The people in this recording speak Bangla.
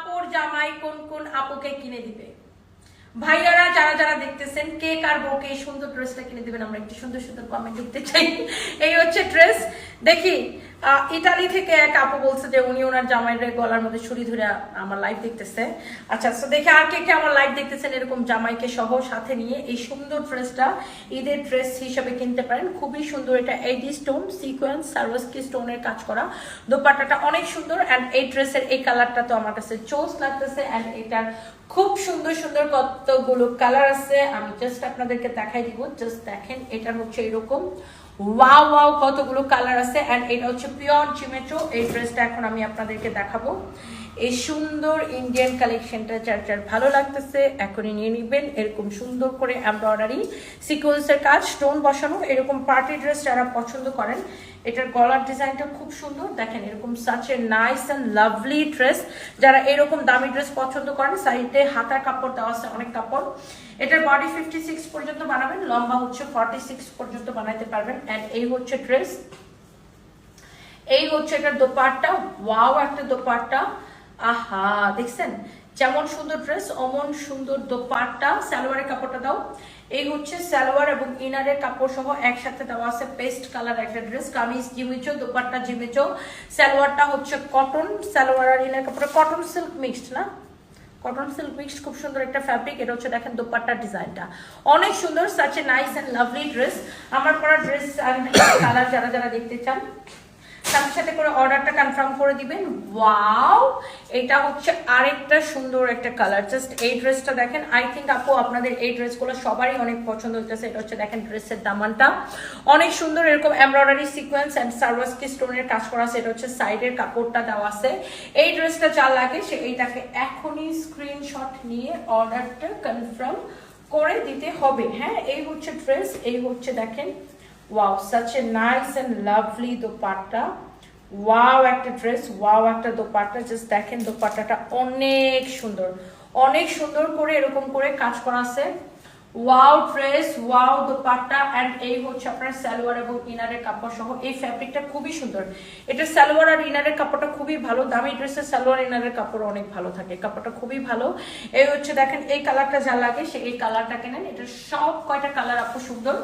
কাপড় জামাই কোন কোন আপুকে কিনে দিবে? ভাইয়ারা যারা যারা দেখতেছেন কে কার বউকে এই সুন্দর ড্রেসটা কিনে দিবেন, আমরা একটু সুন্দর সুন্দর কমেন্ট দেখতে চাই। এই হচ্ছে ড্রেস। দেখি ইতালি থেকে এক আপু বলছে যে উনি ওনার জামাইয়ের গলার মধ্যে ছুরি ধরে আমার লাইভ দেখতেছে। আচ্ছা, তো দেখি আর কে কে আমার লাইভ দেখতেছেন এরকম জামাইকে সহ সাথে নিয়ে এই সুন্দর ড্রেসটা ঈদের ড্রেস হিসেবে কিনতে পারেন। খুবই সুন্দর, এটা এডি স্টোন সিকোয়েন্স সারওয়াস্কি স্টোনের কাজ করা, দোপাট্টাটা অনেক সুন্দর। অ্যান্ড এই ড্রেসের এই কালারটা তো আমার কাছে চোস লাগতেছে। অ্যান্ড এটার খুব সুন্দর সুন্দর কতগুলো কালার আছে, আমি জাস্ট আপনাদেরকে দেখাই দিব। জাস্ট দেখেন, এটা হচ্ছে এরকম ওয়াও ওয়াও কতগুলো কালার আছে। অ্যান্ড এটা হচ্ছে পিওর জিমেটো। এই ড্রেসটা এখন আমি আপনাদেরকে দেখাবো। এই সুন্দর ইন্ডিয়ান কালেকশনটা যার যার ভালো লাগতেছে এখনই নিয়ে নিবেন। এরকম সুন্দর করে এমব্রয়ডারি সিকোয়েন্সের কাজ, স্টোন বসানো এরকম পার্টি ড্রেস যারা পছন্দ করেন, এটার গলার ডিজাইনটা খুব সুন্দর। দেখেন এরকম such a nice and lovely dress. যারা এরকম দামি ড্রেস পছন্দ করেন, সাইডে হাতার কাপড় দেওয়া আছে, অনেক কাপড়। এটার বডি 56 পর্যন্ত বানাবেন, লম্বা হচ্ছে 46 পর্যন্ত বানাইতে পারবেন। অ্যান্ড এই হচ্ছে ড্রেস, এই হচ্ছে এটার দোপাট্টা। ওয়াও একটা দোপাট্টা, আহা দেখছেন যেমন সুন্দর ড্রেস অমন সুন্দর দোপাট্টা। সালোয়ারের কাপড়টা দাও। এই হচ্ছে সালোয়ার এবং ইনারের কাপড় সহ একসাথে দেওয়া আছে পেস্ট কালার একটা ড্রেস। কামিজ জিমিচো, দোপাট্টা জিমিচো, সালোয়ারটা হচ্ছে কটন। সালোয়ার আর ইনার কাপড়টা কটন সিল্ক মিক্সড না, কটন সিল্ক মিক্সড, খুব সুন্দর একটা ফ্যাব্রিক। এটা হচ্ছে দেখেন দোপাট্টার ডিজাইনটা অনেক সুন্দর। Such a nice and lovely dress. আমার পরা ড্রেস কালার যারা যারা দেখতে চান সাথে সাথে করে অর্ডারটা কনফার্ম করে দিবেন। ওয়াও, এটা হচ্ছে আরেকটা সুন্দর একটা কালার। জাস্ট এই ড্রেসটা দেখেন, আই থিঙ্ক আপু আপনাদের এই ড্রেসগুলো সবারই অনেক পছন্দ হইতেছে। এটা হচ্ছে দেখেন ড্রেসের দামানটা অনেক সুন্দর, এরকম এমব্রয়ডারি সিকোয়েন্স এন্ড সারওয়াস্কি স্টোনের কাজ করা আছে। এটা হচ্ছে সাইডের কাপড়টা দেওয়া আছে। এই ড্রেসটা যা লাগে সে এইটাকে এখনই স্ক্রিনশট নিয়ে অর্ডারটা কনফার্ম করে দিতে হবে। হ্যাঁ, এই হচ্ছে ড্রেস, এই হচ্ছে দেখেন wow such a nice and lovely dupatta. Wow একটা ড্রেস, ওয়াও একটা দোপাট্টা। জাস্ট দেখেন দোপাট্টাটা অনেক সুন্দর, অনেক সুন্দর করে এরকম করে কাজ করা আছে। Wow dress, wow dupatta. And এই হচ্ছে আপনার সালোয়ার এবং ইনারের কাপড় সহ। এই ফ্যাব্রিকটা খুবই সুন্দর। এটা সালোয়ার আর ইনারের কাপড়টা খুবই ভালো। দামি ড্রেসের সালোয়ার ইনারের কাপড় অনেক ভালো থাকে, কাপড়টা খুবই ভালো। এই হচ্ছে দেখেন এই কালারটা যা লাগে সে এই কালারটা কেনেন। এটা সব কয়টা কালার আপু সুন্দর।